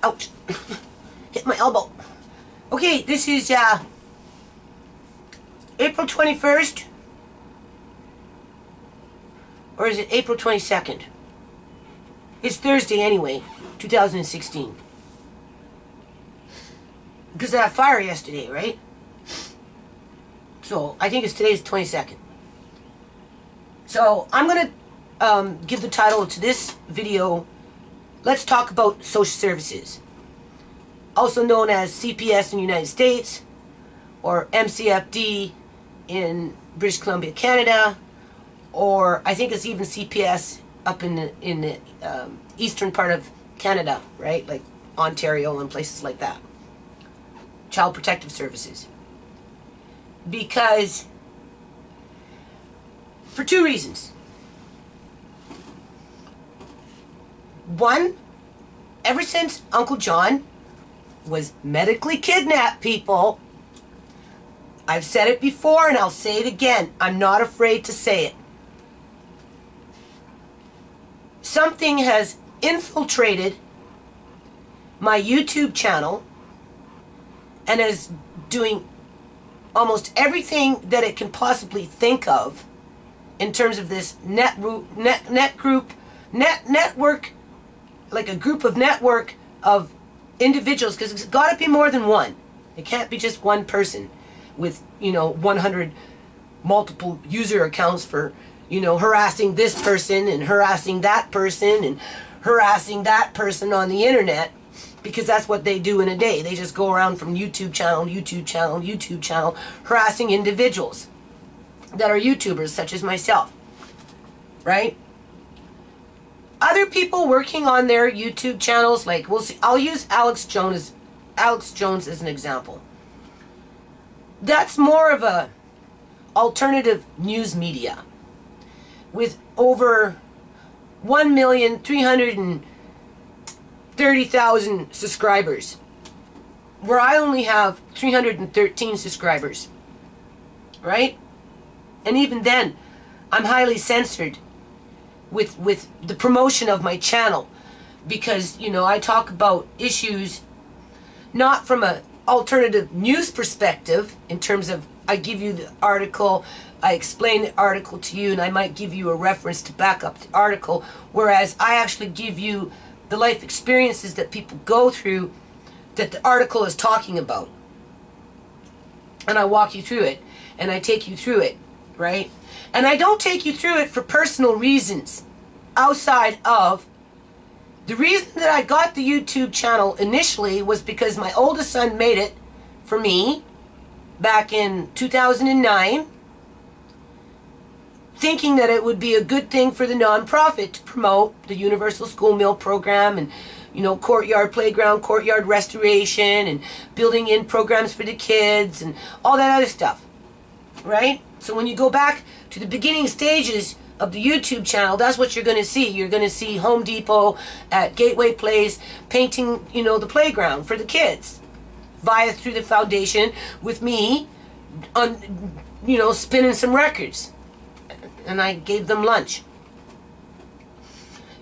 Ouch. Hit my elbow. Okay, this is April 21st. Or is it April 22nd? It's Thursday anyway, 2016. Because of that fire yesterday, right? So, I think it's today's 22nd. So, I'm going to give the title to this video, Let's Talk About Social Services. Also known as CPS in the United States, or MCFD in British Columbia, Canada, or I think it's even CPS up in the eastern part of Canada, right? Like Ontario and places like that. Child Protective Services. Because, for two reasons. One, ever since Uncle John was medically kidnapped, people, I've said it before and I'll say it again, I'm not afraid to say it. Something has infiltrated my YouTube channel and is doing almost everything that it can possibly think of in terms of this network, like a group of network of individuals, because it's got to be more than one. It can't be just one person with, 100 multiple user accounts for, harassing this person and harassing that person and harassing that person on the internet, because that's what they do in a day. They just go around from YouTube channel, harassing individuals that are YouTubers, such as myself, right? Other people working on their YouTube channels, like, we'll see, I'll use Alex Jones as an example. That's more of a alternative news media with over 1,330,000 subscribers, where I only have 313 subscribers, right? And even then, I'm highly censored with the promotion of my channel, because I talk about issues not from an alternative news perspective, in terms of I give you the article, I explain the article to you, and I might give you a reference to back up the article, whereas I actually give you the life experiences that people go through that the article is talking about, and I walk you through it and I take you through it, right? And I don't take you through it for personal reasons outside of the reason that I got the YouTube channel initially was because my oldest son made it for me back in 2009, thinking that it would be a good thing for the nonprofit to promote the Universal School Meal Program and, courtyard playground, courtyard restoration, and building in programs for the kids and all that other stuff, right? So when you go back to the beginning stages of the YouTube channel, that's what you're going to see. You're going to see Home Depot at Gateway Place painting, the playground for the kids through the foundation with me on, spinning some records. And I gave them lunch.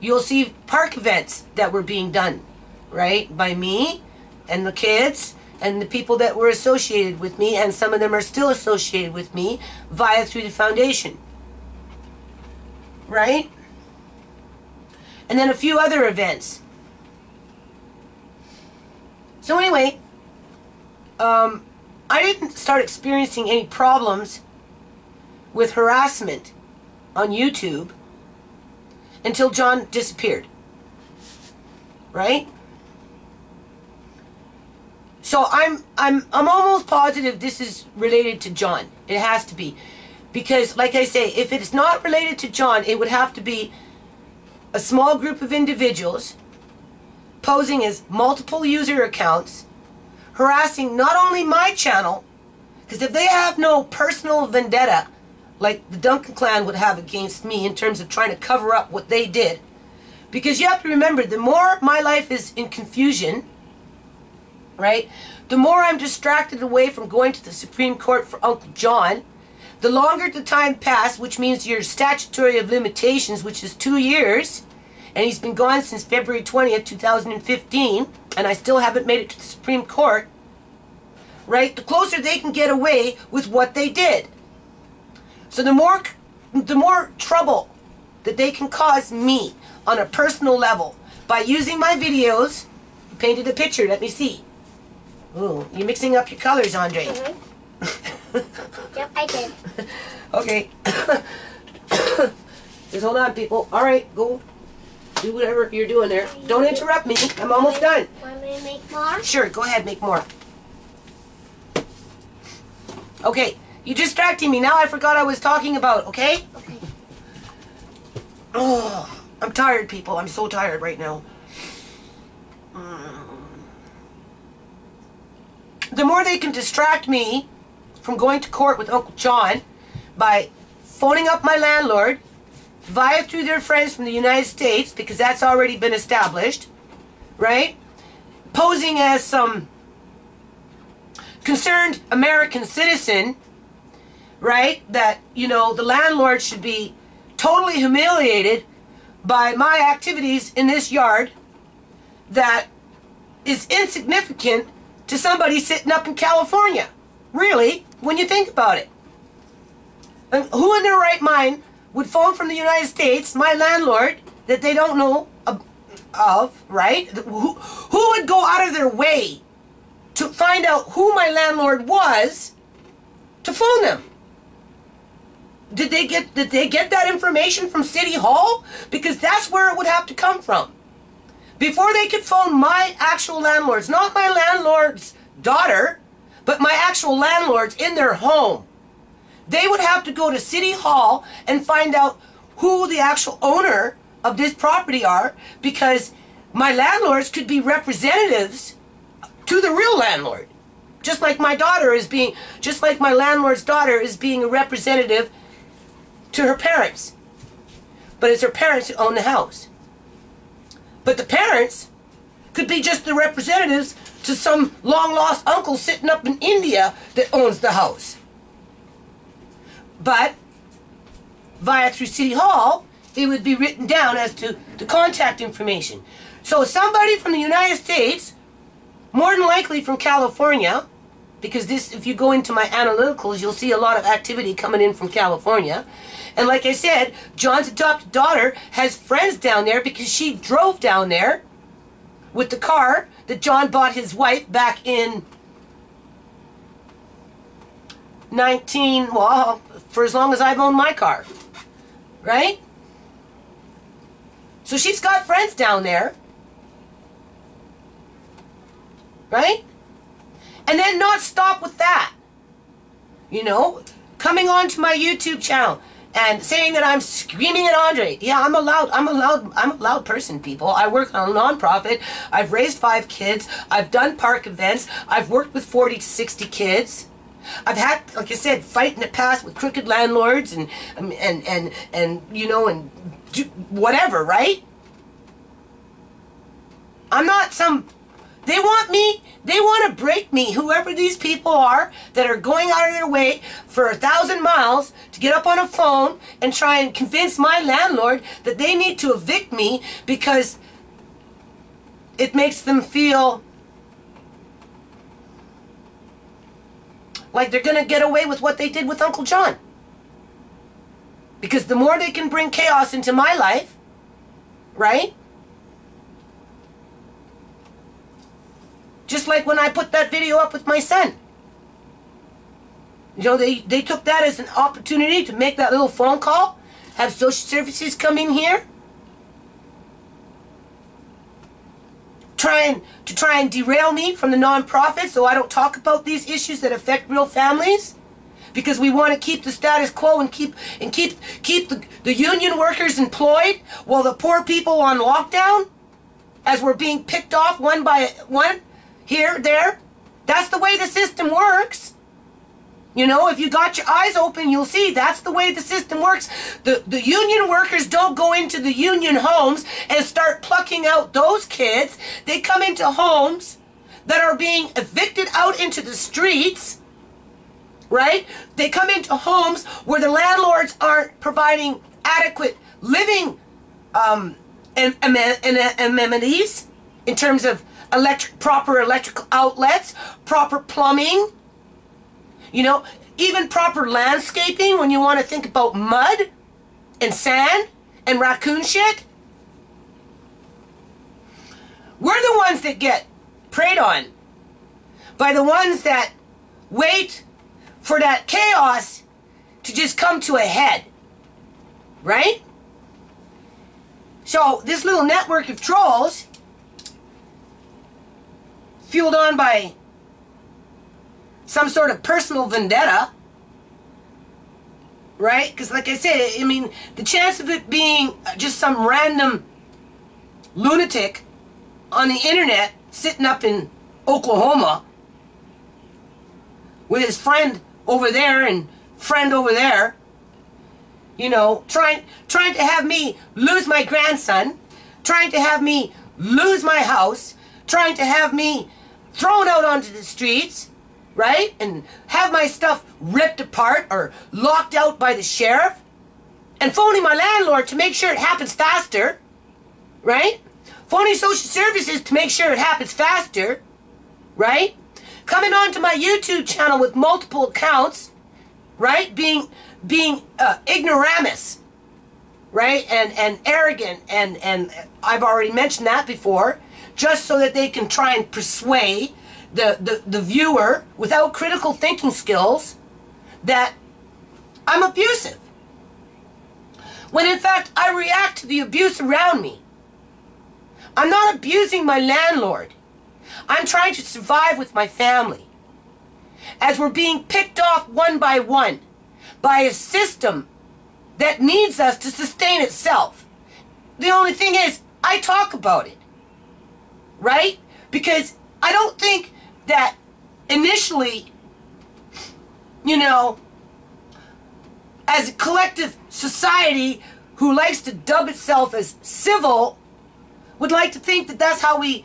You'll see park events that were being done, right, by me and the kids and the people that were associated with me, and some of them are still associated with me through the foundation, right? And then a few other events. So anyway, I didn't start experiencing any problems with harassment on YouTube until John disappeared, right? So I'm almost positive this is related to John. It has to be, because like I say, if it's not related to John, it would have to be a small group of individuals posing as multiple user accounts, harassing not only my channel, because if they have no personal vendetta like the Duncan clan would have against me in terms of trying to cover up what they did, because you have to remember, the more my life is in confusion, right, the more I'm distracted away from going to the Supreme Court for Uncle John, the longer the time passed, which means your statutory of limitations, which is 2 years, and he's been gone since February 20th, 2015, and I still haven't made it to the Supreme Court, right? The closer they can get away with what they did. So the more trouble that they can cause me on a personal level by using my videos. You painted a picture, let me see. Ooh, you're mixing up your colors, Andre. Yep, I did. Okay. Just hold on, people. All right, go do whatever you're doing there. Don't interrupt me. I'm almost done. Want me to make more? Sure, go ahead, make more. Okay, you're distracting me. Now I forgot I was talking about, okay? Okay. Oh, I'm tired, people. I'm so tired right now. The more they can distract me from going to court with Uncle John by phoning up my landlord through their friends from the United States, because that's already been established, right? Posing as some concerned American citizen, right? That, you know, the landlord should be totally humiliated by my activities in this yard that is insignificant to somebody sitting up in California. Really, when you think about it. And who in their right mind would phone from the United States, my landlord, that they don't know of, right? Who would go out of their way to find out who my landlord was to phone them? Did they get that information from City Hall? Because that's where it would have to come from. Before they could phone my actual landlords, not my landlord's daughter, but my actual landlords in their home, they would have to go to City Hall and find out who the actual owner of this property are, because my landlords could be representatives to the real landlord. Just like my landlord's daughter is being a representative to her parents. But it's her parents who own the house. But the parents could be just the representatives to some long-lost uncle sitting up in India that owns the house. But through City Hall, it would be written down as to the contact information. So somebody from the United States, more than likely from California, because if you go into my analyticals, you'll see a lot of activity coming in from California. And like I said, John's adopted daughter has friends down there because she drove down there with the car that John bought his wife back in for as long as I've owned my car, right? So she's got friends down there, right? And then not stop with that, you know, coming on to my YouTube channel and saying that I'm screaming at Andre. Yeah, I'm a loud person, people. I work on a nonprofit. I've raised 5 kids. I've done park events. I've worked with 40 to 60 kids. I've had, like I said, fight in the past with crooked landlords and you know, and whatever, right? I'm not some... They want to break me, whoever these people are that are going out of their way for 1,000 miles to get up on a phone and try and convince my landlord that they need to evict me because it makes them feel like they're going to get away with what they did with Uncle John. Because the more they can bring chaos into my life, right? Just like when I put that video up with my son. You know, they took that as an opportunity to make that little phone call, have social services come in here, try and derail me from the nonprofit so I don't talk about these issues that affect real families, because we want to keep the status quo and keep the union workers employed while the poor people on lockdown, as we're being picked off one by one. Here, there. That's the way the system works. You know, if you got your eyes open, you'll see that's the way the system works. The union workers don't go into the union homes and start plucking out those kids. They come into homes that are being evicted out into the streets, right? They come into homes where the landlords aren't providing adequate living amenities in terms of proper electrical outlets, proper plumbing, you know, even proper landscaping when you want to think about mud and sand and raccoon shit. We're the ones that get preyed on by the ones that wait for that chaos to just come to a head, right? So this little network of trolls, fueled on by some sort of personal vendetta, right? Because like I said, I mean, the chance of it being just some random lunatic on the internet sitting up in Oklahoma with his friend over there and friend over there, you know, trying to have me lose my grandson, trying to have me lose my house, trying to have me thrown out onto the streets, right? And have my stuff ripped apart or locked out by the sheriff, and phoning my landlord to make sure it happens faster, right? Phoning social services to make sure it happens faster, right? Coming onto my YouTube channel with multiple accounts, right? Being ignoramus, right? And arrogant, and I've already mentioned that before, just so that they can try and persuade the viewer without critical thinking skills that I'm abusive. When in fact I react to the abuse around me. I'm not abusing my landlord. I'm trying to survive with my family. As we're being picked off one by one by a system that needs us to sustain itself. The only thing is, I talk about it, right? Because I don't think that initially, you know, as a collective society who likes to dub itself as civil, would like to think that that's how we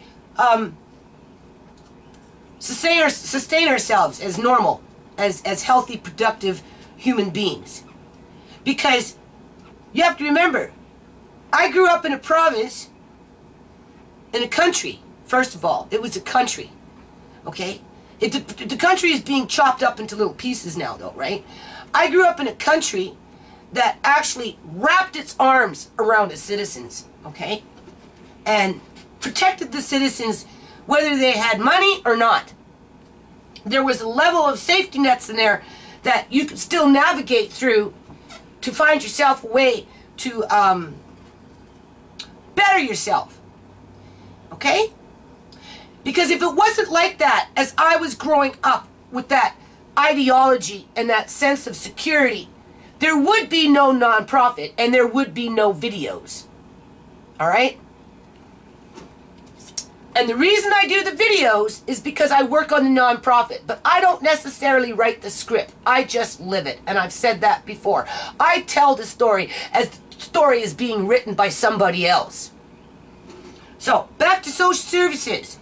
sustain ourselves as normal, as healthy, productive human beings. Because you have to remember, I grew up in a province, in a country. First of all, it was a country, okay? The country is being chopped up into little pieces now, though, right? I grew up in a country that actually wrapped its arms around its citizens, okay? And protected the citizens whether they had money or not. There was a level of safety nets in there that you could still navigate through to find yourself a way to better yourself, okay? Because if it wasn't like that as I was growing up with that ideology and that sense of security, there would be no nonprofit and there would be no videos, all right? And the reason I do the videos is because I work on the nonprofit, but I don't necessarily write the script. I just live it, and I've said that before. I tell the story as the story is being written by somebody else. So, back to social services.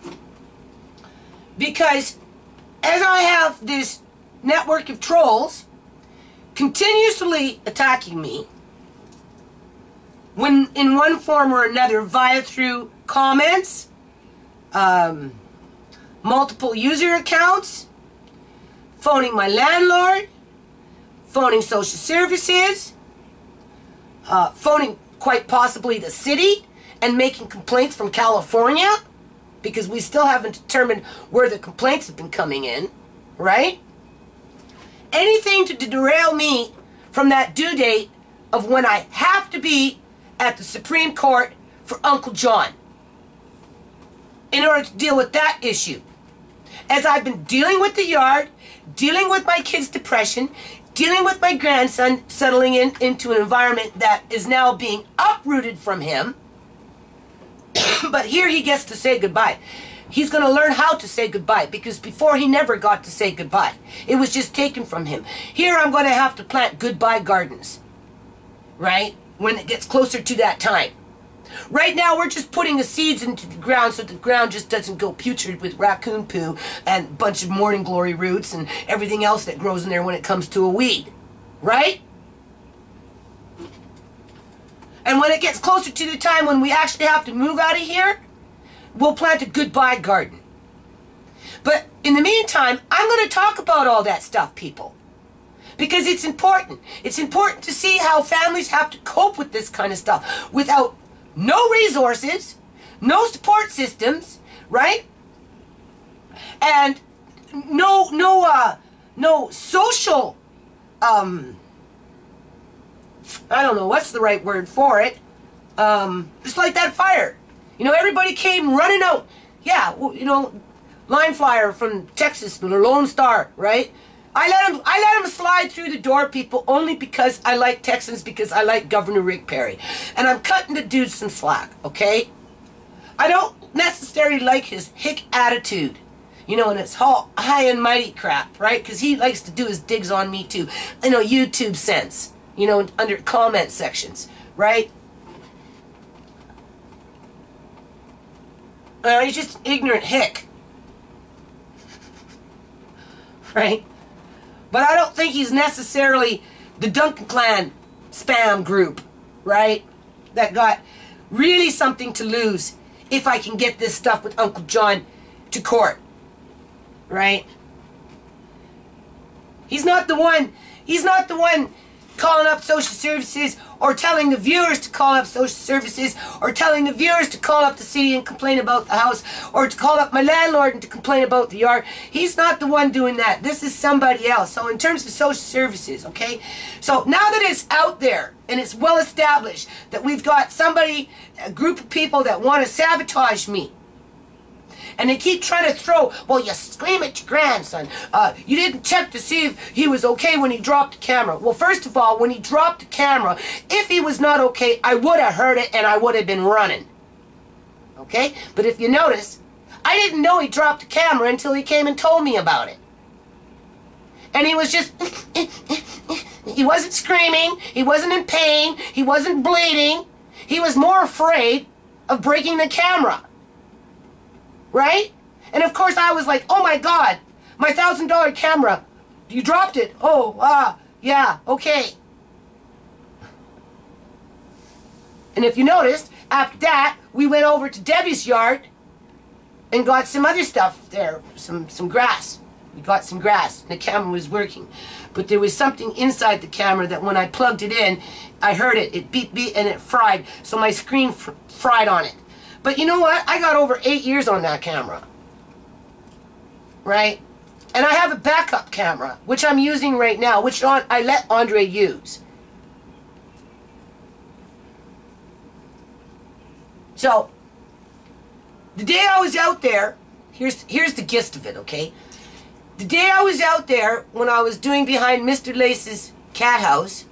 Because as I have this network of trolls continuously attacking me, when in one form or another, via through comments, multiple user accounts, phoning my landlord, phoning social services, phoning quite possibly the city, and making complaints from California, because we still haven't determined where the complaints have been coming in, right? Anything to derail me from that due date of when I have to be at the Supreme Court for Uncle John in order to deal with that issue. As I've been dealing with the yard, dealing with my kid's depression, dealing with my grandson settling into an environment that is now being uprooted from him, but here he gets to say goodbye. He's going to learn how to say goodbye, because before he never got to say goodbye. It was just taken from him. Here I'm going to have to plant goodbye gardens, right? When it gets closer to that time. Right now we're just putting the seeds into the ground so the ground just doesn't go putrid with raccoon poo and a bunch of morning glory roots and everything else that grows in there when it comes to a weed, right? And when it gets closer to the time when we actually have to move out of here, we'll plant a goodbye garden. But in the meantime, I'm going to talk about all that stuff, people. Because it's important. It's important to see how families have to cope with this kind of stuff without no resources, no support systems, right? And no social, I don't know what's the right word for it. Just like that fire. You know, everybody came running out. Yeah, well, you know, line flyer from Texas, the Lone Star, right? I let him slide through the door, people, only because I like Texans, because I like Governor Rick Perry. And I'm cutting the dude some slack, okay? I don't necessarily like his hick attitude, you know, and it's all high and mighty crap, right? Because he likes to do his digs on me too, in a YouTube sense, you know, under comment sections, right? He's just an ignorant hick, right? But I don't think he's necessarily the Duncan clan spam group, right? That got really something to lose if I can get this stuff with Uncle John to court, right? He's not the one calling up social services or telling the viewers to call up social services or telling the viewers to call up the city and complain about the house or to call up my landlord and to complain about the yard. He's not the one doing that. This is somebody else. So in terms of social services, okay? So now that it's out there and it's well established that we've got somebody, a group of people that want to sabotage me, and they keep trying to throw, well, you scream at your grandson. You didn't check to see if he was okay when he dropped the camera. Well, first of all, when he dropped the camera, if he was not okay, I would have heard it and I would have been running. Okay? But if you notice, I didn't know he dropped the camera until he came and told me about it. And he was just, he wasn't screaming, he wasn't in pain, he wasn't bleeding. He was more afraid of breaking the camera. Right? And of course I was like, oh my God, my $1,000 camera, you dropped it. Oh, yeah, okay. And if you noticed, after that, we went over to Debbie's yard and got some other stuff there, some grass. We got some grass, and the camera was working. But there was something inside the camera that when I plugged it in, I heard it. It beep, beep, and it fried. So my screen fried on it. But you know what? I got over 8 years on that camera. Right? And I have a backup camera, which I'm using right now, which I let Andre use. So, the day I was out there, here's the gist of it, okay? The day I was out there, when I was doing behind Mr. Lace's cat house,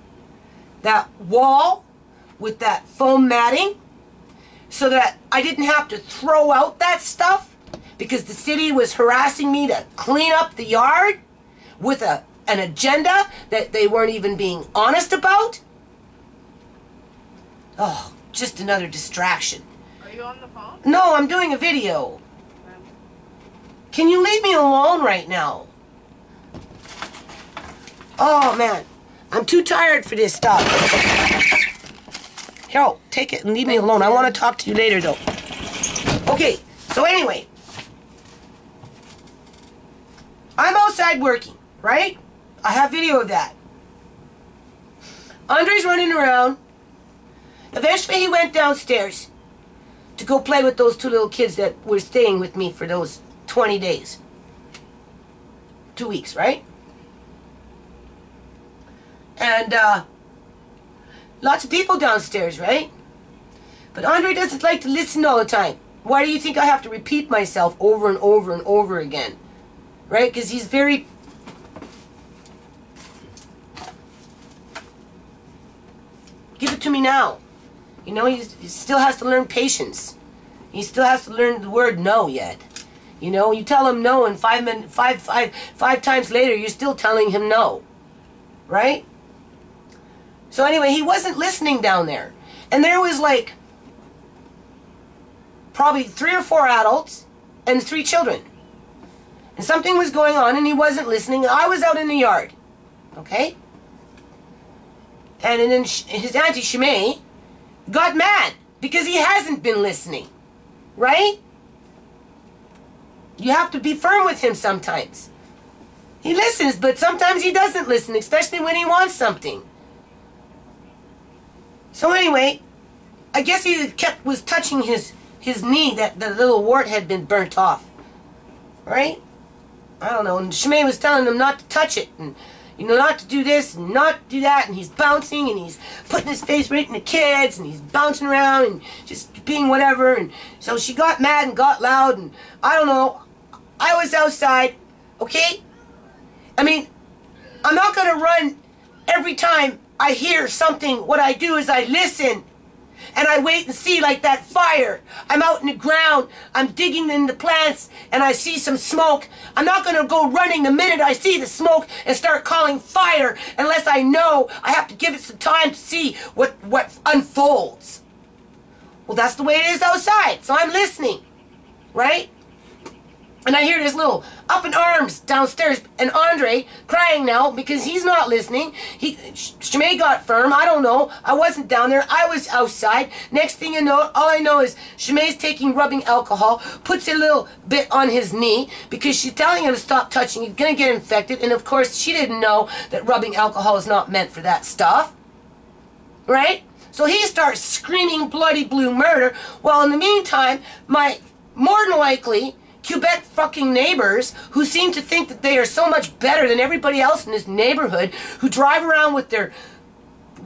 that wall with that foam matting, so that I didn't have to throw out that stuff because the city was harassing me to clean up the yard with an agenda that they weren't even being honest about. Oh, just another distraction. Are you on the phone? No, I'm doing a video. Can you leave me alone right now? Oh, man. I'm too tired for this stuff. Here, take it and leave me alone. I want to talk to you later, though. Okay, so anyway. I'm outside working, right? I have video of that. Andre's running around. Eventually, he went downstairs to go play with those two little kids that were staying with me for those 20 days. 2 weeks, right? And, lots of people downstairs, right? But Andre doesn't like to listen all the time. Why do you think I have to repeat myself over and over and over again? Right? Because he's very... Give it to me now. You know, he still has to learn patience. He still has to learn the word no yet. You know, you tell him no and 5 times later you're still telling him no. Right? So anyway, he wasn't listening down there. And there was like probably 3 or 4 adults and 3 children. And something was going on and he wasn't listening. I was out in the yard. Okay? And then his Auntie Shimei got mad because he hasn't been listening, right? You have to be firm with him sometimes. He listens, but sometimes he doesn't listen, especially when he wants something. So anyway, I guess he was touching his knee, that the little wart had been burnt off, right? I don't know, and Shimei was telling him not to touch it, and you know, not to do this and not to do that, and he's bouncing and he's putting his face right in the kids and he's bouncing around and just being whatever. And so she got mad and got loud, and I don't know, I was outside, okay? I mean, I'm not going to run every time I hear something. What I do is I listen. And I wait and see, like that fire. I'm out in the ground. I'm digging in the plants and I see some smoke. I'm not going to go running the minute I see the smoke and start calling fire unless I know I have to give it some time to see what unfolds. Well, that's the way it is outside. So I'm listening, right? And I hear this little up in arms downstairs, and Andre crying now because he's not listening. Shimei got firm. I don't know. I wasn't down there. I was outside. Next thing you know, all I know is Shimei's rubbing alcohol, puts a little bit on his knee because she's telling him to stop touching. He's going to get infected. And of course, she didn't know that rubbing alcohol is not meant for that stuff. Right? So he starts screaming bloody blue murder. Well, in the meantime, my more than likely Quebec fucking neighbors who seem to think that they are so much better than everybody else in this neighborhood, who drive around with their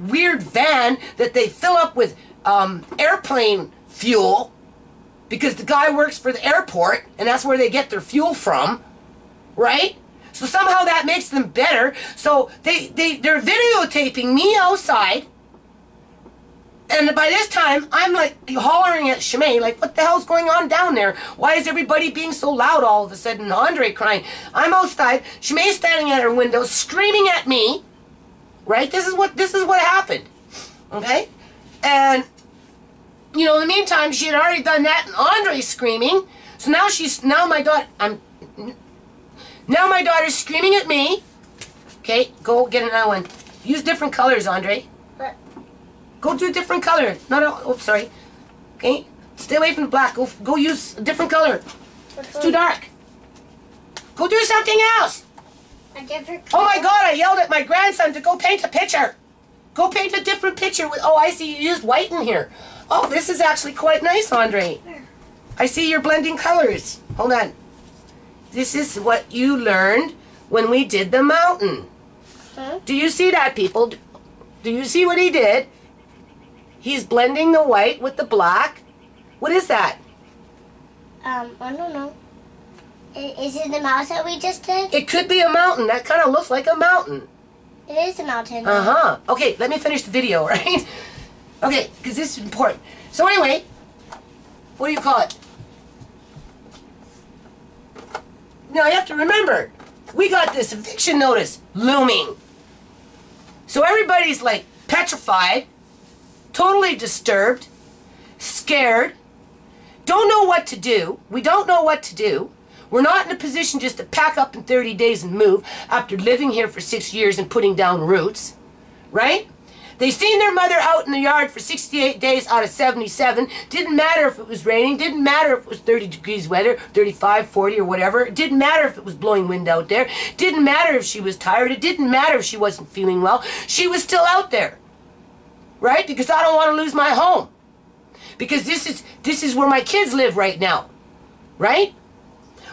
weird van that they fill up with airplane fuel because the guy works for the airport and that's where they get their fuel from, right? So somehow that makes them better. So they're videotaping me outside. And by this time, I'm like hollering at Shimei, like, what the hell's going on down there? Why is everybody being so loud all of a sudden? Andre crying. I'm outside. Shimei's standing at her window, screaming at me. Right? This is what happened. Okay? And you know, in the meantime, she had already done that, and Andre's screaming. So now my daughter's screaming at me. Okay, go get another one. Use different colors, Andre. Go do a different color. Sorry. Okay? Stay away from the black. Go use a different color. It's too dark. Go do something else. A different color? Oh my God, I yelled at my grandson to go paint a picture. Go paint a different picture. Oh, I see you used white in here. Oh, this is actually quite nice, Andre. I see you're blending colors. Hold on. This is what you learned when we did the mountain. Huh? Do you see that, people? Do you see what he did? He's blending the white with the black. What is that? I don't know. Is it the mouse that we just did? It could be a mountain. That kind of looks like a mountain. It is a mountain. Uh-huh. Okay, let me finish the video, right? Okay, because this is important. So anyway, what do you call it? Now you have to remember, we got this eviction notice looming. So everybody's like petrified, totally disturbed, scared, don't know what to do. We don't know what to do. We're not in a position just to pack up in 30 days and move after living here for 6 years and putting down roots, right? They seen their mother out in the yard for 68 days out of 77. Didn't matter if it was raining. Didn't matter if it was 30 degrees weather, 35, 40 or whatever. It didn't matter if it was blowing wind out there. Didn't matter if she was tired. It didn't matter if she wasn't feeling well. She was still out there, right? Because I don't want to lose my home. Because this is where my kids live right now, right?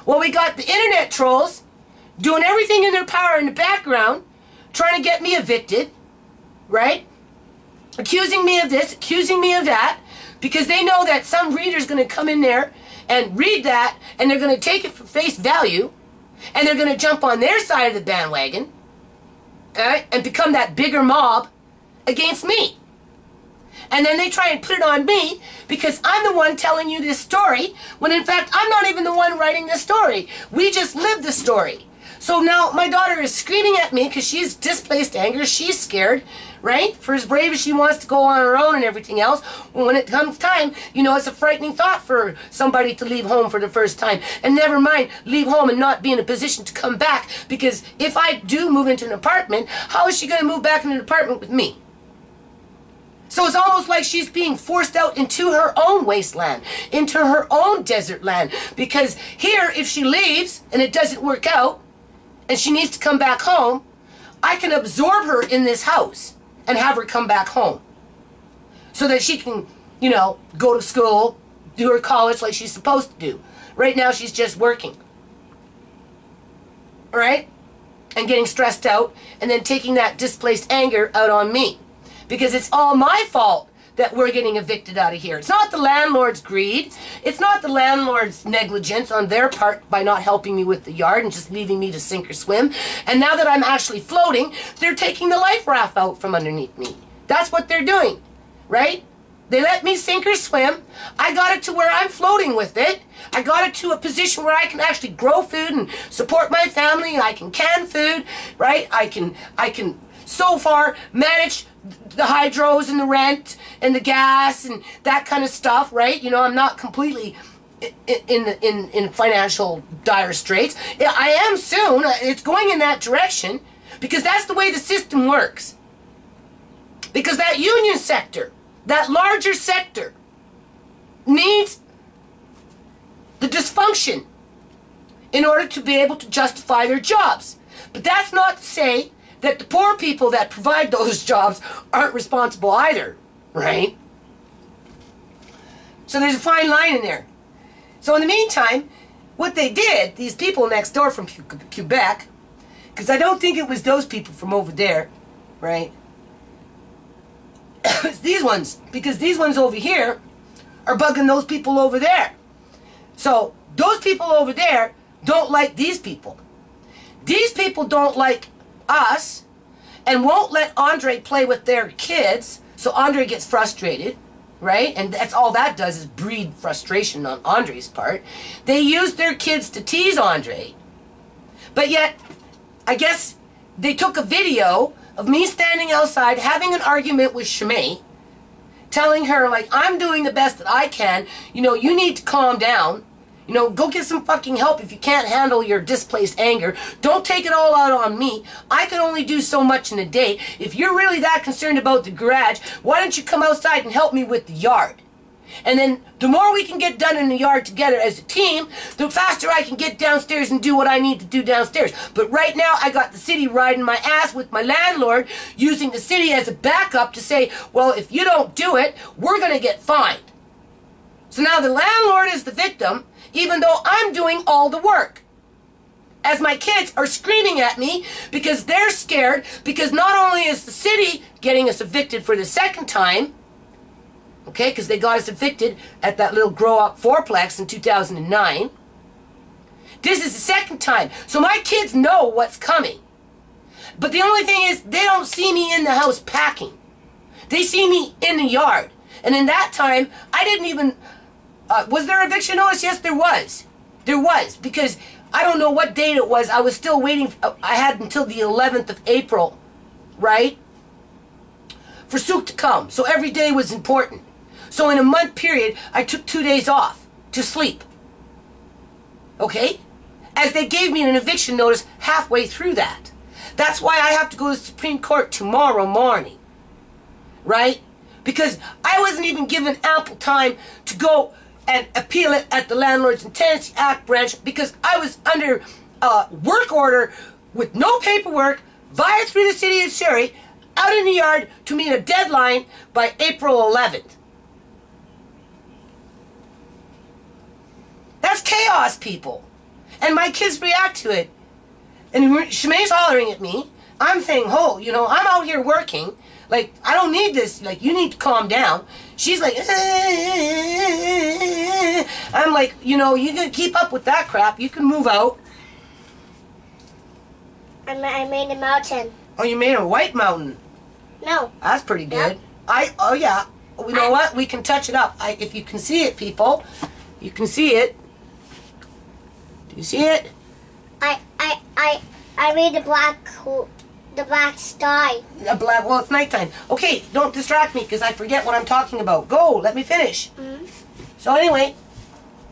Well, we got the internet trolls doing everything in their power in the background, trying to get me evicted, right? Accusing me of this, accusing me of that, because they know that some reader's going to come in there and read that, and they're going to take it for face value, and they're going to jump on their side of the bandwagon, right, and become that bigger mob against me. And then they try and put it on me because I'm the one telling you this story, when in fact I'm not even the one writing this story. We just lived the story. So now my daughter is screaming at me because she's displaced anger. She's scared, right? For as brave as she wants to go on her own and everything else, when it comes time, you know, it's a frightening thought for somebody to leave home for the first time. And never mind, leave home and not be in a position to come back, because if I do move into an apartment, how is she going to move back into an apartment with me? So it's almost like she's being forced out into her own wasteland, into her own desert land. Because here, if she leaves and it doesn't work out, and she needs to come back home, I can absorb her in this house and have her come back home. So that she can, you know, go to school, do her college like she's supposed to do. Right now, she's just working. All right? And getting stressed out, and then taking that displaced anger out on me. Because it's all my fault that we're getting evicted out of here. It's not the landlord's greed. It's not the landlord's negligence on their part by not helping me with the yard and just leaving me to sink or swim. And now that I'm actually floating, they're taking the life raft out from underneath me. That's what they're doing, right? They let me sink or swim. I got it to where I'm floating with it. I got it to a position where I can actually grow food and support my family. I can can food, right? I can so far manage the hydros and the rent and the gas and that kind of stuff, right? You know, I'm not completely in financial dire straits. I am soon. It's going in that direction because that's the way the system works. Because that union sector, that larger sector, needs the dysfunction in order to be able to justify their jobs. But that's not to say that the poor people that provide those jobs aren't responsible either, right? So there's a fine line in there. So in the meantime, what they did, these people next door from Quebec, because I don't think it was those people from over there, right? It's these ones, because these ones over here are bugging those people over there. So those people over there don't like these people. These people don't like us and won't let Andre play with their kids, so Andre gets frustrated, right? And that's all that does is breed frustration on Andre's part. They use their kids to tease Andre, but yet I guess they took a video of me standing outside having an argument with Shimei, telling her, like, I'm doing the best that I can, you know, you need to calm down. You know, go get some fucking help if you can't handle your displaced anger. Don't take it all out on me. I can only do so much in a day. If you're really that concerned about the garage, why don't you come outside and help me with the yard? And then the more we can get done in the yard together as a team, the faster I can get downstairs and do what I need to do downstairs. But right now, I got the city riding my ass with my landlord, using the city as a backup to say, well, if you don't do it, we're going to get fined. So now the landlord is the victim, even though I'm doing all the work. As my kids are screaming at me because they're scared, because not only is the city getting us evicted for the second time, okay, because they got us evicted at that little grow-up fourplex in 2009. This is the second time. So my kids know what's coming. But the only thing is, they don't see me in the house packing. They see me in the yard. And in that time, I didn't even... was there eviction notice? Yes, there was. There was, because I don't know what date it was. I was still waiting. I had until the 11th of April, right, for Souk to come. So every day was important. So in a month period, I took 2 days off to sleep. Okay? As they gave me an eviction notice halfway through that. That's why I have to go to the Supreme Court tomorrow morning. Right? Because I wasn't even given ample time to go and appeal it at the Landlords and Tenancy Act branch, because I was under a work order with no paperwork via through the city of Surrey out in the yard to meet a deadline by April 11th. That's chaos, people. And my kids react to it. And Shimei's hollering at me. I'm saying, oh, you know, I'm out here working. Like, I don't need this. Like, you need to calm down. She's like, I'm like, you know, you can keep up with that crap. You can move out. I made a mountain. Oh, you made a white mountain. No. That's pretty good. Yep. Oh, yeah. You know what? We can touch it up. If you can see it, people, you can see it. Do you see it? I made the black sky. Well, it's nighttime. Okay, don't distract me because I forget what I'm talking about. Go, let me finish. Mm-hmm. So anyway,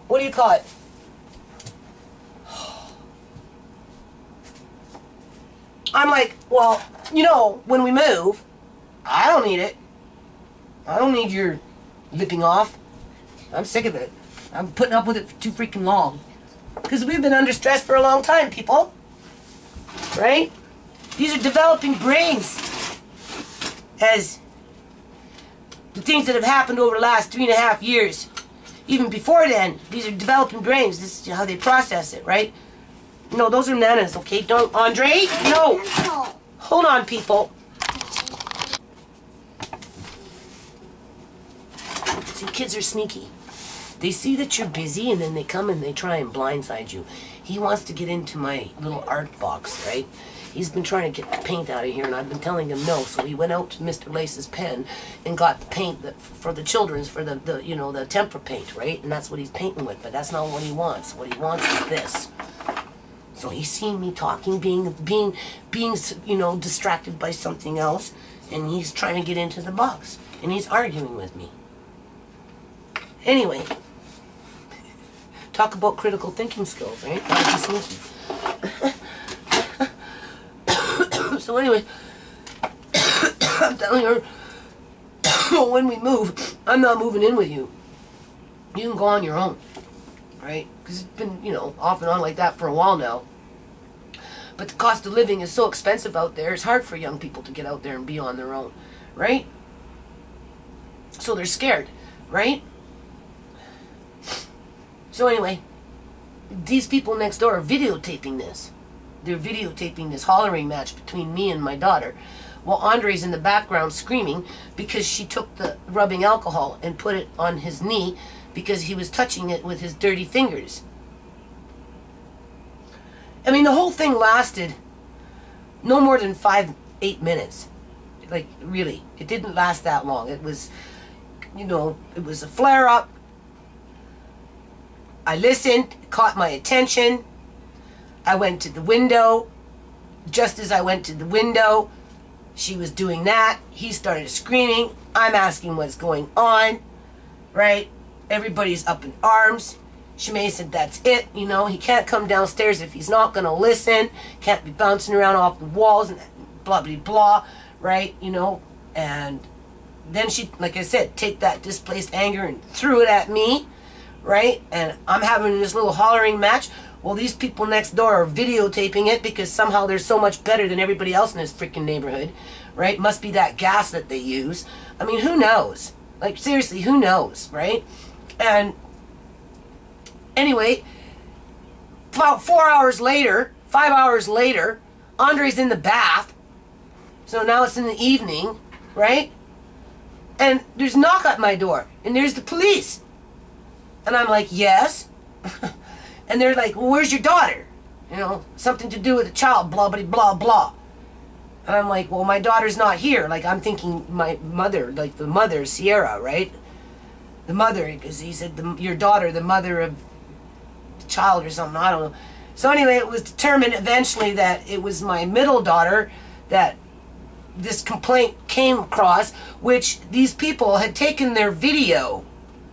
what do you call it? I'm like, well, you know, when we move, I don't need it. I don't need your lipping off. I'm sick of it. I'm putting up with it for too freaking long. Because we've been under stress for a long time, people. Right? These are developing brains. As the things that have happened over the last 3.5 years. Even before then, these are developing brains. This is how they process it, right? No, those are nanas, okay? Don't, Andre? No. Hold on, people. See, kids are sneaky. They see that you're busy, and then they come and they try and blindside you. He wants to get into my little art box, right? He's been trying to get the paint out of here, and I've been telling him no. So he went out to Mr. Lace's pen and got the paint for the children's, for the you know, the tempera paint, right? And that's what he's painting with, but that's not what he wants. What he wants is this. So he's seen me talking, being you know, distracted by something else, and he's trying to get into the box, and he's arguing with me. Anyway, talk about critical thinking skills, right? So anyway, I'm telling her, when we move, I'm not moving in with you. You can go on your own, right? Because it's been, you know, off and on like that for a while now. But the cost of living is so expensive out there, it's hard for young people to get out there and be on their own, right? So they're scared, right? So anyway, these people next door are videotaping this. They're videotaping this hollering match between me and my daughter, while Andre's in the background screaming because she took the rubbing alcohol and put it on his knee because he was touching it with his dirty fingers. I mean, the whole thing lasted no more than 5-8 minutes. Like, really, it didn't last that long. It was, you know, it was a flare-up. I listened, it caught my attention. I went to the window. Just as I went to the window, she was doing that. He started screaming. I'm asking what's going on, right? Everybody's up in arms. Shimei said, that's it, you know. He can't come downstairs if he's not going to listen. Can't be bouncing around off the walls and blah, blah, blah, right? You know, and then she, like I said, take that displaced anger and threw it at me, right? And I'm having this little hollering match. Well, these people next door are videotaping it because somehow they're so much better than everybody else in this freaking neighborhood, right? Must be that gas that they use. I mean, who knows? Like, seriously, who knows, right? And anyway, about 4 hours later, 5 hours later, Andre's in the bath. So now it's in the evening, right? And there's a knock at my door, and there's the police. And I'm like, yes. And they're like, well, where's your daughter? You know, something to do with a child, blah, blah, blah, blah. And I'm like, well, my daughter's not here. Like, I'm thinking my mother, like the mother, Sierra, right? The mother, because he said, your daughter, the mother of the child or something, I don't know. So anyway, it was determined eventually that it was my middle daughter that this complaint came across, which these people had taken their video.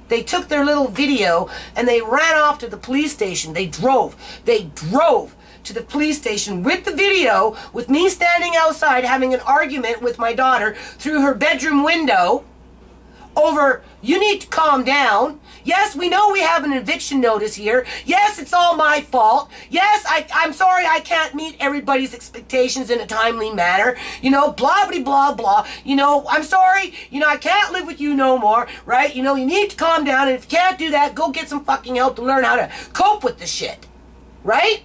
They took their little video and they ran off to the police station. They drove to the police station with the video, with me standing outside having an argument with my daughter through her bedroom window over, you need to calm down. Yes, we know we have an eviction notice here. Yes, it's all my fault. Yes, I'm sorry I can't meet everybody's expectations in a timely manner. You know, blah, blah, blah, blah. You know, I'm sorry. You know, I can't live with you no more, right? You know, you need to calm down, and if you can't do that, go get some fucking help to learn how to cope with the shit, right?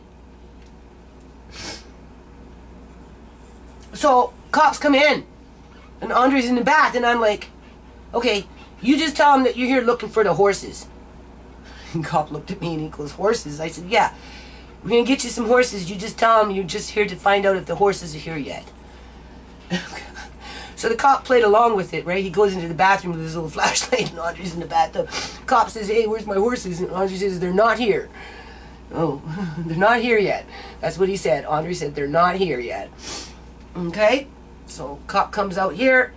So, cops come in, and Andre's in the bath, and I'm like, okay, you just tell him that you're here looking for the horses. And cop looked at me and he goes, horses? I said, yeah, we're going to get you some horses. You just tell him you're just here to find out if the horses are here yet. So the cop played along with it, right? He goes into the bathroom with his little flashlight and Andre's in the bathtub. Cop says, hey, where's my horses? And Andre says, they're not here. Oh, they're not here yet. That's what he said. Andre said, they're not here yet. Okay? So cop comes out here.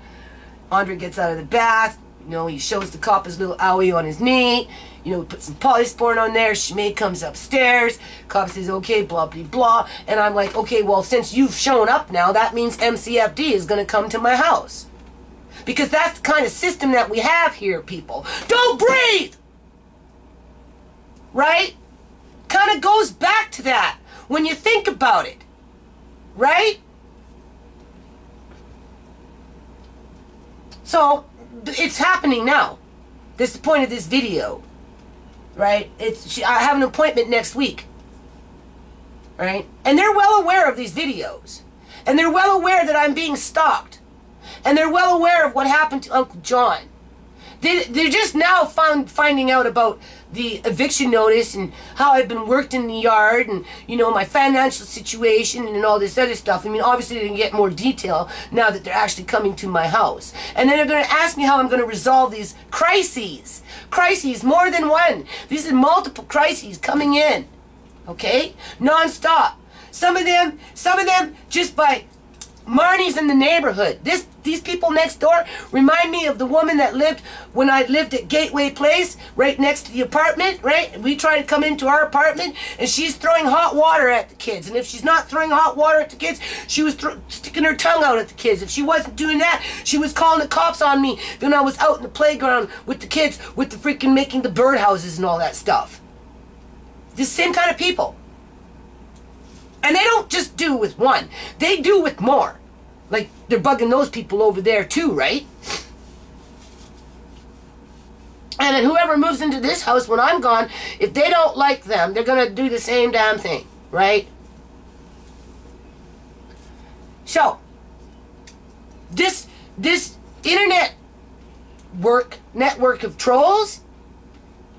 Andre gets out of the bath. You know, he shows the cop his little owie on his knee. You know, we put some polysporin on there. Shimei comes upstairs. Cop says, okay, blah, blah, blah. And I'm like, okay, well, since you've shown up now, that means MCFD is going to come to my house. Because that's the kind of system that we have here, people. Don't breathe! Right? Kind of goes back to that when you think about it. Right? So, it's happening now. That's the point of this video. Right? I have an appointment next week. Right? And they're well aware of these videos. And they're well aware that I'm being stalked. And they're well aware of what happened to Uncle John. They're just now finding out about the eviction notice and how I've been worked in the yard and, you know, my financial situation and all this other stuff. I mean, obviously they can get more detail now that they're actually coming to my house. And then they're going to ask me how I'm going to resolve these crises. Crises, more than one. These are multiple crises coming in. Okay? Non-stop. Some of them just by Marnie's in the neighborhood. These people next door remind me of the woman that lived when I lived at Gateway Place, right next to the apartment, right? We try to come into our apartment, and she's throwing hot water at the kids. And if she's not throwing hot water at the kids, she was sticking her tongue out at the kids. If she wasn't doing that, she was calling the cops on me when I was out in the playground with the kids, with the freaking making the birdhouses and all that stuff. The same kind of people. And they don't just do with one. They do with more. Like, they're bugging those people over there too, right? And then whoever moves into this house when I'm gone, if they don't like them, they're going to do the same damn thing, right? So, this internet network of trolls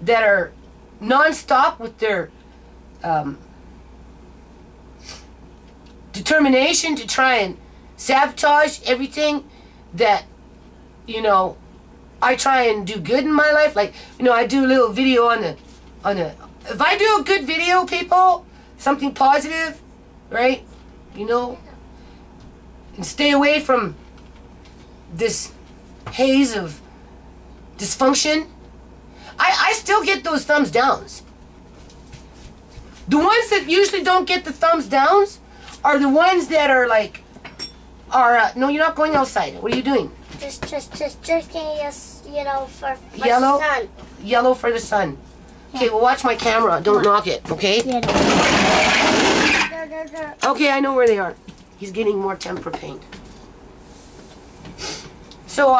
that are non-stop with their determination to try and sabotage everything that, you know, I try and do good in my life. Like, you know, I do a little video on the if I do a good video, people, something positive, right, you know, and stay away from this haze of dysfunction, I still get those thumbs downs. The ones that usually don't get the thumbs downs are the ones that are like, no, you're not going outside. What are you doing? Just drinking yellow for yellow? the sun. Yellow for the sun. Okay, well, watch my camera. Don't knock it, okay? Yeah. Okay, I know where they are. He's getting more temper paint. So,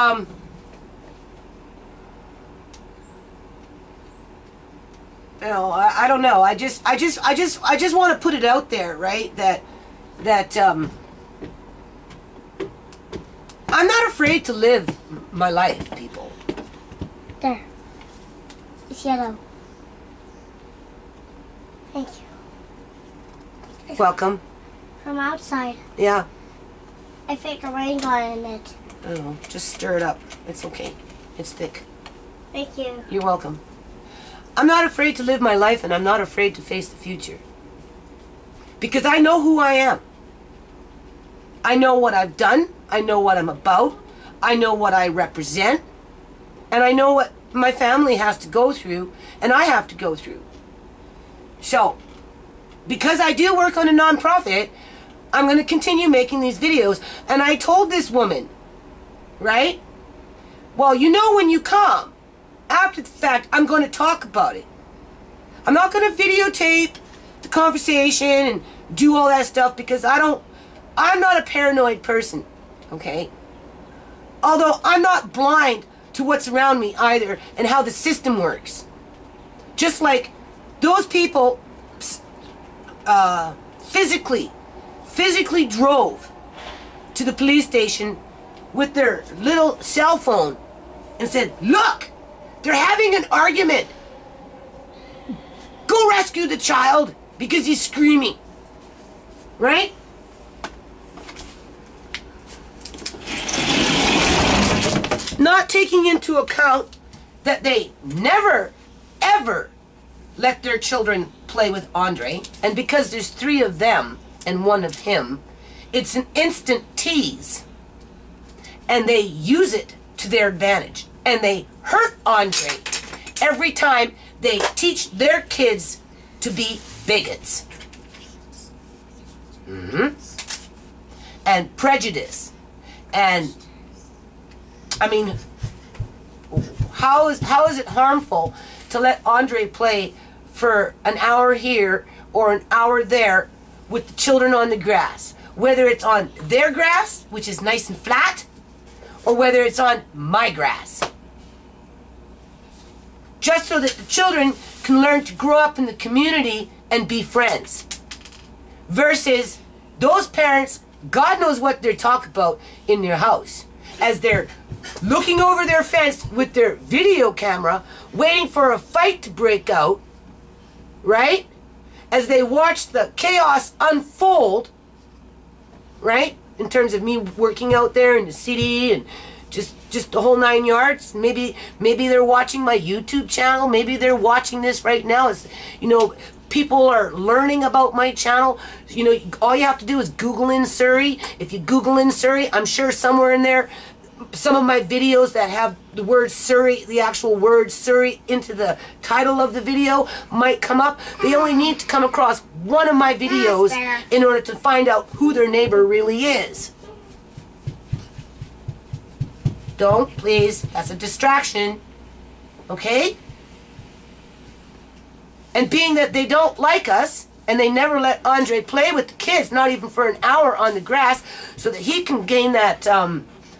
you know, I don't know. I just want to put it out there, right? That I'm not afraid to live my life, people. There. It's yellow. Thank you. Welcome. From outside. Yeah. I think a rain got in it. Oh, just stir it up. It's okay. It's thick. Thank you. You're welcome. I'm not afraid to live my life, and I'm not afraid to face the future. Because I know who I am. I know what I've done. I know what I'm about. I know what I represent. And I know what my family has to go through, and I have to go through. So, because I do work on a nonprofit, I'm going to continue making these videos. And I told this woman, right? Well, you know, when you come, after the fact, I'm going to talk about it. I'm not going to videotape the conversation and do all that stuff because I'm not a paranoid person, okay? Although I'm not blind to what's around me either and how the system works. Just like those people physically drove to the police station with their little cell phone and said, look, they're having an argument. Go rescue the child because he's screaming. Right? Not taking into account that they never, ever let their children play with Andre. And because there's 3 of them and 1 of him, it's an instant tease. And they use it to their advantage. And they hurt Andre every time they teach their kids to be bigots. And prejudice. And I mean, how is it harmful to let Andre play for an hour here or an hour there with the children on the grass? Whether it's on their grass, which is nice and flat, or whether it's on my grass. Just so that the children can learn to grow up in the community and be friends. Versus those parents, God knows what they're talking about in their house. As they're looking over their fence with their video camera, waiting for a fight to break out, right? As they watch the chaos unfold, right? In terms of me working out there in the city and just the whole 9 yards. Maybe they're watching my YouTube channel. Maybe they're watching this right now. As you know, people are learning about my channel. You know, all you have to do is Google in Surrey. If you Google in Surrey, I'm sure somewhere in there, some of my videos that have the word Surrey, the actual word Surrey, into the title of the video might come up. They only need to come across one of my videos in order to find out who their neighbor really is. Don't, please. That's a distraction. Okay? And being that they don't like us, and they never let Andre play with the kids, not even for an hour on the grass, so that he can gain that,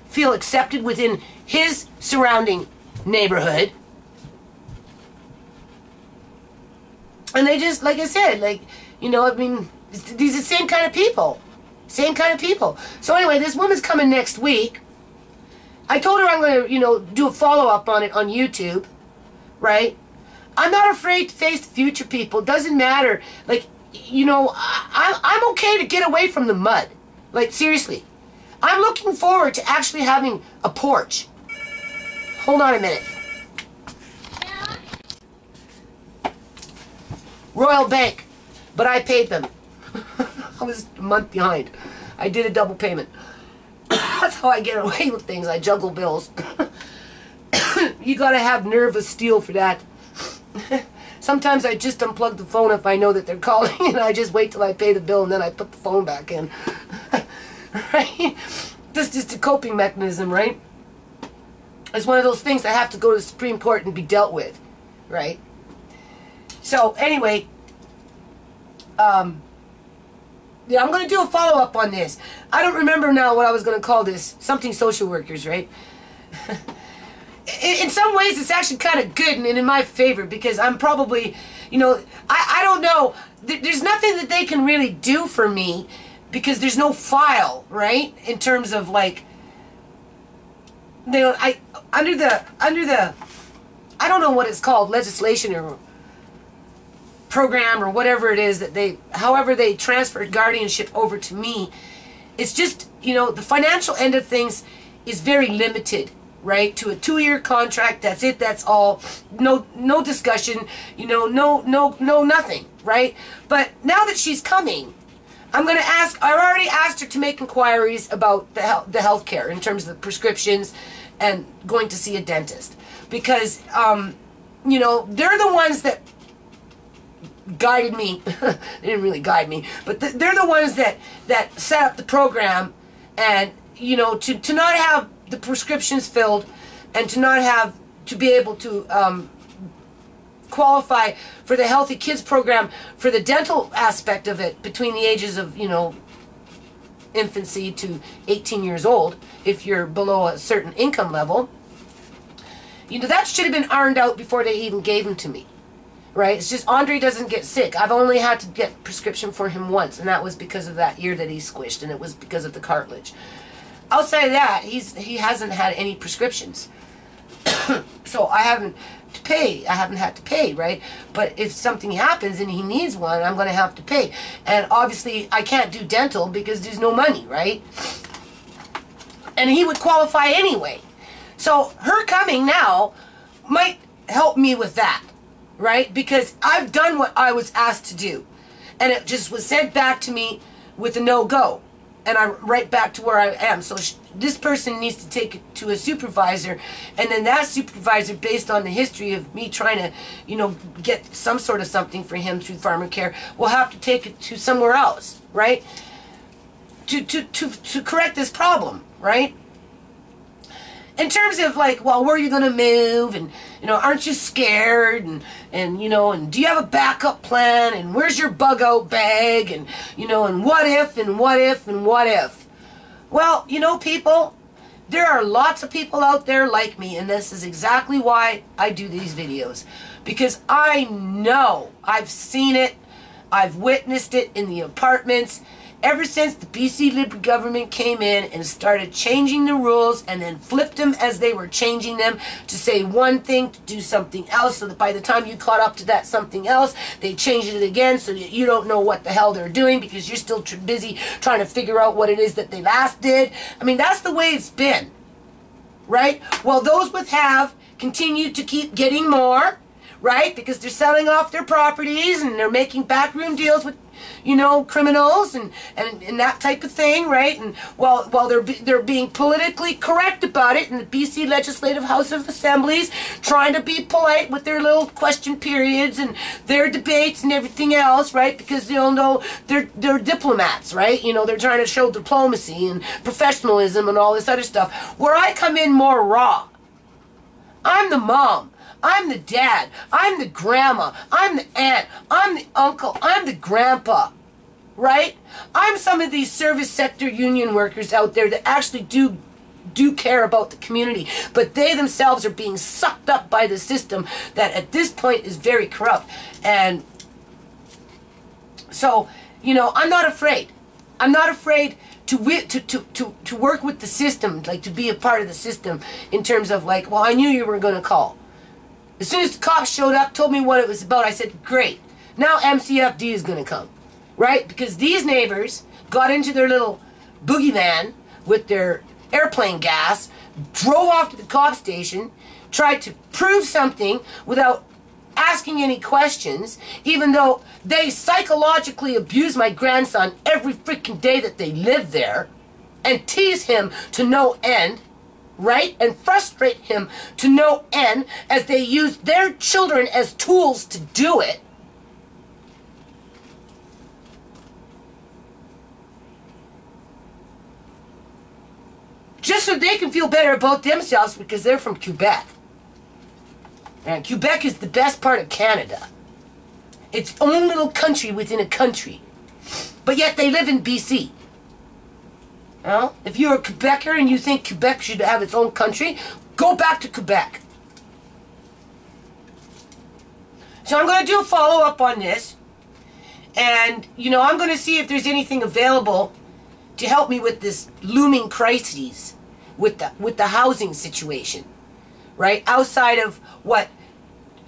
feel accepted within his surrounding neighborhood. And they just, like I said, like, you know, I mean, these are the same kind of people. Same kind of people. So anyway, this woman's coming next week. I told her I'm going to, you know, do a follow-up on it on YouTube, right? I'm not afraid to face the future, people. It doesn't matter. Like, you know, I'm okay to get away from the mud. Like, seriously. I'm looking forward to actually having a porch. Hold on a minute. Royal Bank. But I paid them. I was a month behind. I did a double payment. That's how I get away with things. I juggle bills. You gotta have nerve of steel for that. Sometimes I just unplug the phone if I know that they're calling, and I just wait till I pay the bill and then I put the phone back in. Right? That's just a coping mechanism, right? It's one of those things that have to go to the Supreme Court and be dealt with, right? So anyway, yeah, I'm going to do a follow-up on this. I don't remember now what I was going to call this. Something social workers, right? In some ways, it's actually kind of good and in my favor, because I'm probably, you know, I don't know. There's nothing that they can really do for me because there's no file, right? In terms of, like, under the I don't know what it's called, legislation or program or whatever it is that however they transferred guardianship over to me. It's just, you know, the financial end of things is very limited, right? To a 2-year contract, that's it, that's all. No discussion, you know, no nothing, right? But now that she's coming, I'm going to ask, I already asked her to make inquiries about the health care in terms of the prescriptions and going to see a dentist. Because, you know, they're the ones that guided me. They didn't really guide me, but they're the ones that set up the program. And, you know, to not have the prescriptions filled and to be able to qualify for the Healthy Kids program for the dental aspect of it between the ages of, you know, infancy to 18 years old, if you're below a certain income level, you know, that should have been ironed out before they even gave them to me, right? It's just Andre doesn't get sick. I've only had to get prescription for him once, and that was because of that ear that he squished, and it was because of the cartilage. Outside of that, he hasn't had any prescriptions. So I haven't had to pay, right? But if something happens and he needs one, I'm going to have to pay. And obviously, I can't do dental because there's no money, right? And he would qualify anyway. So her coming now might help me with that, right? Because I've done what I was asked to do. And it just was sent back to me with a no-go. And I'm right back to where I am. So this person needs to take it to a supervisor, and then that supervisor, based on the history of me trying to, you know, get some sort of something for him through Farmer Care, will have to take it to somewhere else, right? To correct this problem, right? in terms of like, well, where are you going to move? And, you know, aren't you scared? And, you know, and do you have a backup plan? And where's your bug out bag? And, you know, and what if, and what if, and what if? Well, you know, people, there are lots of people out there like me, and this is exactly why I do these videos. Because I know, I've seen it, I've witnessed it in the apartments, ever since the BC Liberal government came in and started changing the rules and then flipped them as they were changing them to say one thing, to do something else, so that by the time you caught up to that something else, they changed it again so that you don't know what the hell they're doing because you're still busy trying to figure out what it is that they last did. I mean, that's the way it's been, right? Well, those with have continue to keep getting more, right? Because they're selling off their properties and they're making backroom deals with, you know, criminals and that type of thing, right? And while they're being politically correct about it in the BC Legislative House of Assemblies, trying to be polite with their little question periods and their debates and everything else, right? Because they all know they're diplomats, right? You know, they're trying to show diplomacy and professionalism and all this other stuff. Where I come in more raw. I'm the mom. I'm the dad, I'm the grandma, I'm the aunt, I'm the uncle, I'm the grandpa, right? I'm some of these service sector union workers out there that actually do care about the community, but they themselves are being sucked up by the system that at this point is very corrupt. And so, you know, I'm not afraid. I'm not afraid to work with the system, like to be a part of the system in terms of like, well, I knew you were going to call. As soon as the cops showed up, told me what it was about, I said, great. Now MCFD is going to come, right? Because these neighbors got into their little boogie van with their airplane gas, drove off to the cop station, tried to prove something without asking any questions, even though they psychologically abuse my grandson every freaking day that they live there and tease him to no end. Right? And frustrate him to no end as they use their children as tools to do it. Just so they can feel better about themselves because they're from Quebec. And Quebec is the best part of Canada. Its own little country within a country. But yet they live in BC. Well, if you're a Quebecer and you think Quebec should have its own country, go back to Quebec. So I'm going to do a follow-up on this. And, you know, I'm going to see if there's anything available to help me with this looming crises with the housing situation. Right? Outside of what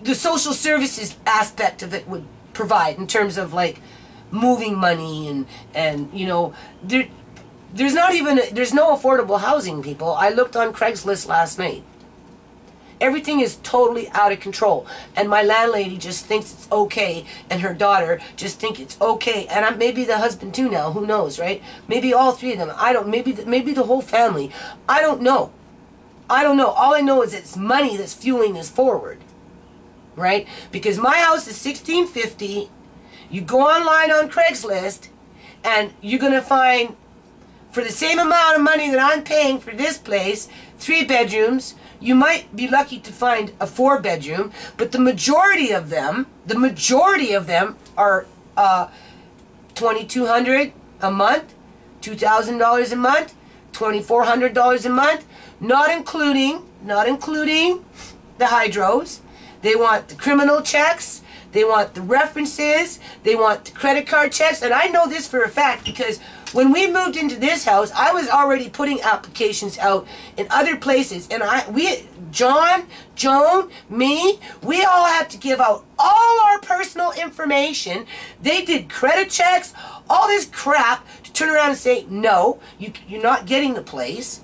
the social services aspect of it would provide in terms of, like, moving money and you know, there's no affordable housing, people. I looked on Craigslist last night. Everything is totally out of control. And my landlady just thinks it's okay, and her daughter just think it's okay. And maybe the husband too now, who knows, right? Maybe all three of them. I don't, maybe the whole family. I don't know. I don't know. All I know is it's money that's fueling this forward. Right? Because my house is $1,650. You go online on Craigslist, and you're going to find, for the same amount of money that I'm paying for this place, 3 bedrooms, you might be lucky to find a 4-bedroom, but the majority of them are $2,200 a month, $2,000 a month, $2,400 a month, not including the hydros. They want the criminal checks. They want the references. They want the credit card checks. And I know this for a fact because when we moved into this house, I was already putting applications out in other places. And John, Joan, me, we all had to give out all our personal information. They did credit checks, all this crap to turn around and say, no, you're not getting the place.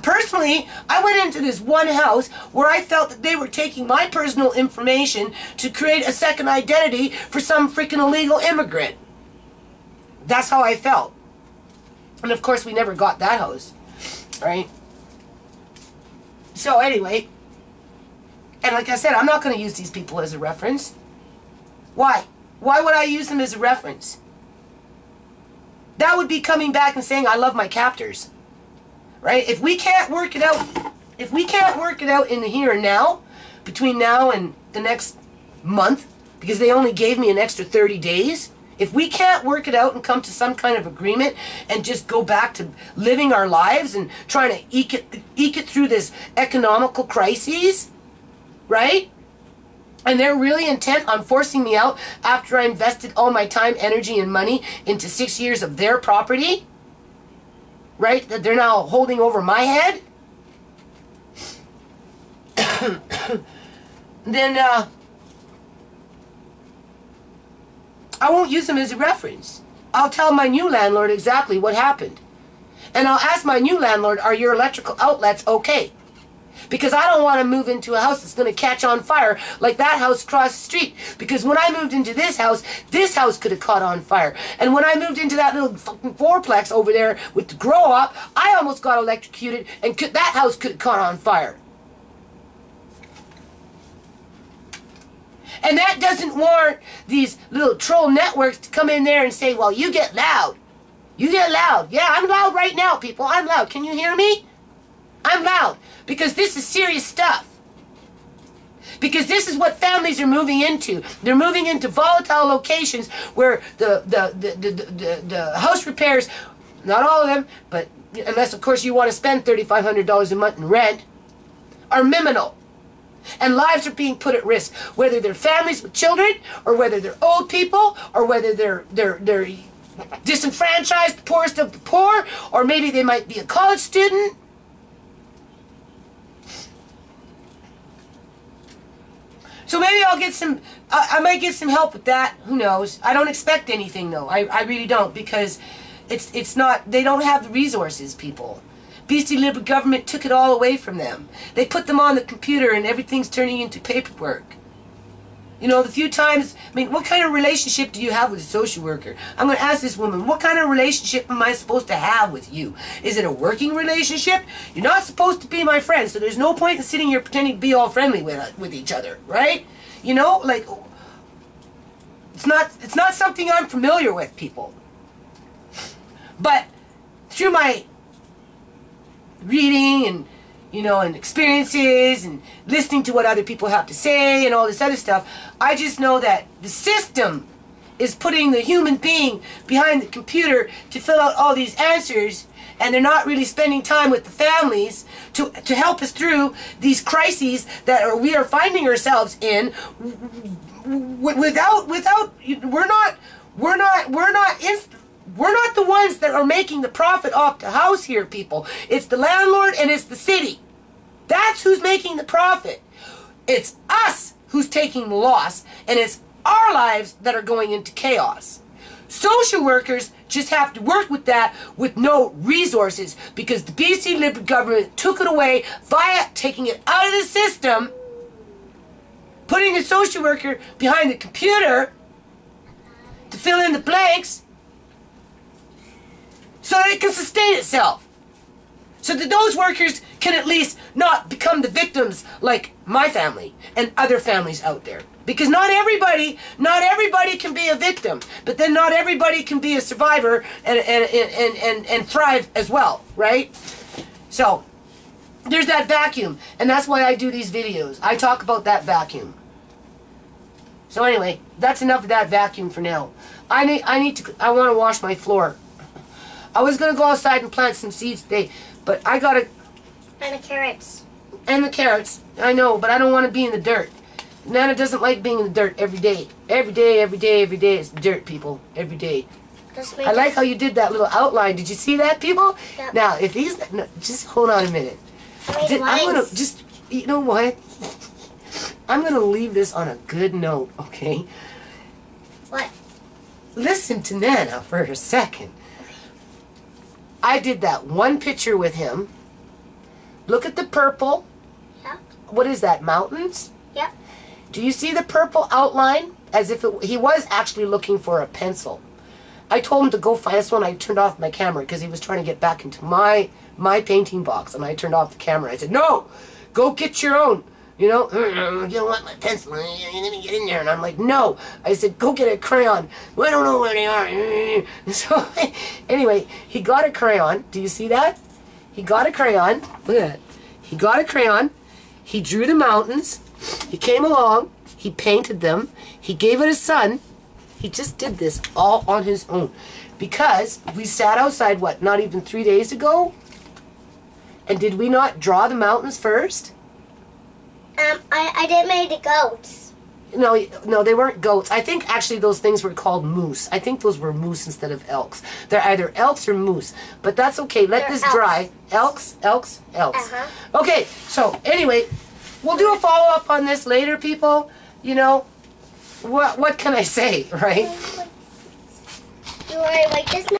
Personally, I went into this one house where I felt that they were taking my personal information to create a second identity for some freaking illegal immigrant. That's how I felt. And of course, we never got that house, right? So anyway, and like I said, I'm not going to use these people as a reference. Why? Why would I use them as a reference? That would be coming back and saying, I love my captors. Right? If we can't work it out If we can't work it out in the here and now, between now and the next month, because they only gave me an extra 30 days, if we can't work it out and come to some kind of agreement and just go back to living our lives and trying to eke it through this economical crisis, right? And they're really intent on forcing me out after I invested all my time, energy, and money into 6 years of their property, right? That they're now holding over my head. Then I won't use them as a reference. I'll tell my new landlord exactly what happened. And I'll ask my new landlord, are your electrical outlets okay? Because I don't want to move into a house that's going to catch on fire like that house across the street. Because when I moved into this house could have caught on fire. And when I moved into that little fucking fourplex over there with the grow up, I almost got electrocuted and that house could have caught on fire. And that doesn't warrant these little troll networks to come in there and say, well, you get loud. You get loud. Yeah, I'm loud right now, people. I'm loud. Can you hear me? I'm loud. Because this is serious stuff. Because this is what families are moving into. They're moving into volatile locations where the house repairs, not all of them, but unless, of course, you want to spend $3,500 a month in rent, are minimal. And lives are being put at risk, whether they're families with children, or whether they're old people, or whether they're disenfranchised, poorest of the poor, or maybe they might be a college student. So maybe I'll get some, I might get some help with that. Who knows? I don't expect anything though. I really don't, because it's not, they don't have the resources, people. BC Liberal government took it all away from them. They put them on the computer and everything's turning into paperwork. You know, the few times, I mean, what kind of relationship do you have with a social worker? I'm going to ask this woman, what kind of relationship am I supposed to have with you? Is it a working relationship? You're not supposed to be my friend, so there's no point in sitting here pretending to be all friendly with each other, right? You know, like, it's not something I'm familiar with, people. But through my reading and, you know, and experiences and listening to what other people have to say and all this other stuff, I just know that the system is putting the human being behind the computer to fill out all these answers, and they're not really spending time with the families to help us through these crises that we are finding ourselves in we're not the ones that are making the profit off the house here, people. It's the landlord and it's the city. That's who's making the profit. It's us who's taking the loss, and it's our lives that are going into chaos. Social workers just have to work with that with no resources, because the BC Liberal government took it away via taking it out of the system, putting a social worker behind the computer to fill in the blanks, so that it can sustain itself. So that those workers can at least not become the victims like my family and other families out there. Because not everybody can be a victim, but then not everybody can be a survivor and thrive as well, right? So there's that vacuum, and that's why I do these videos. I talk about that vacuum. So anyway, that's enough of that vacuum for now. I want to wash my floor. I was going to go outside and plant some seeds today, but I got to... And the carrots. And the carrots. I know, but I don't want to be in the dirt. Nana doesn't like being in the dirt every day. Every day, every day, every day. It's dirt, people. Every day. I like how you did that little outline. Did you see that, people? Yep. Now, if these... No, just hold on a minute. I'm going to just... You know what? I'm going to leave this on a good note, okay? What? Listen to Nana for a second. I did that one picture with him. Look at the purple. Yep. What is that, mountains? Yep. Do you see the purple outline? As if he was actually looking for a pencil. I told him to go find this one. I turned off my camera because he was trying to get back into my painting box, and I turned off the camera. I said, no, go get your own. You know, you don't want my pencil. Let me get in there. And I'm like, no. I said, go get a crayon. Well, I don't know where they are. So, anyway, he got a crayon. Do you see that? He got a crayon. Look at that. He got a crayon. He drew the mountains. He came along. He painted them. He gave it his son. He just did this all on his own. Because we sat outside, what, not even 3 days ago? And did we not draw the mountains first? I did make the goats. No, they weren't goats. I think actually those things were called moose. I think those were moose instead of elks. They're either elks or moose. But that's okay. Let this dry. Elks. Okay, so anyway, we'll do a follow-up on this later, people. You know, what can I say, right? You want to like this?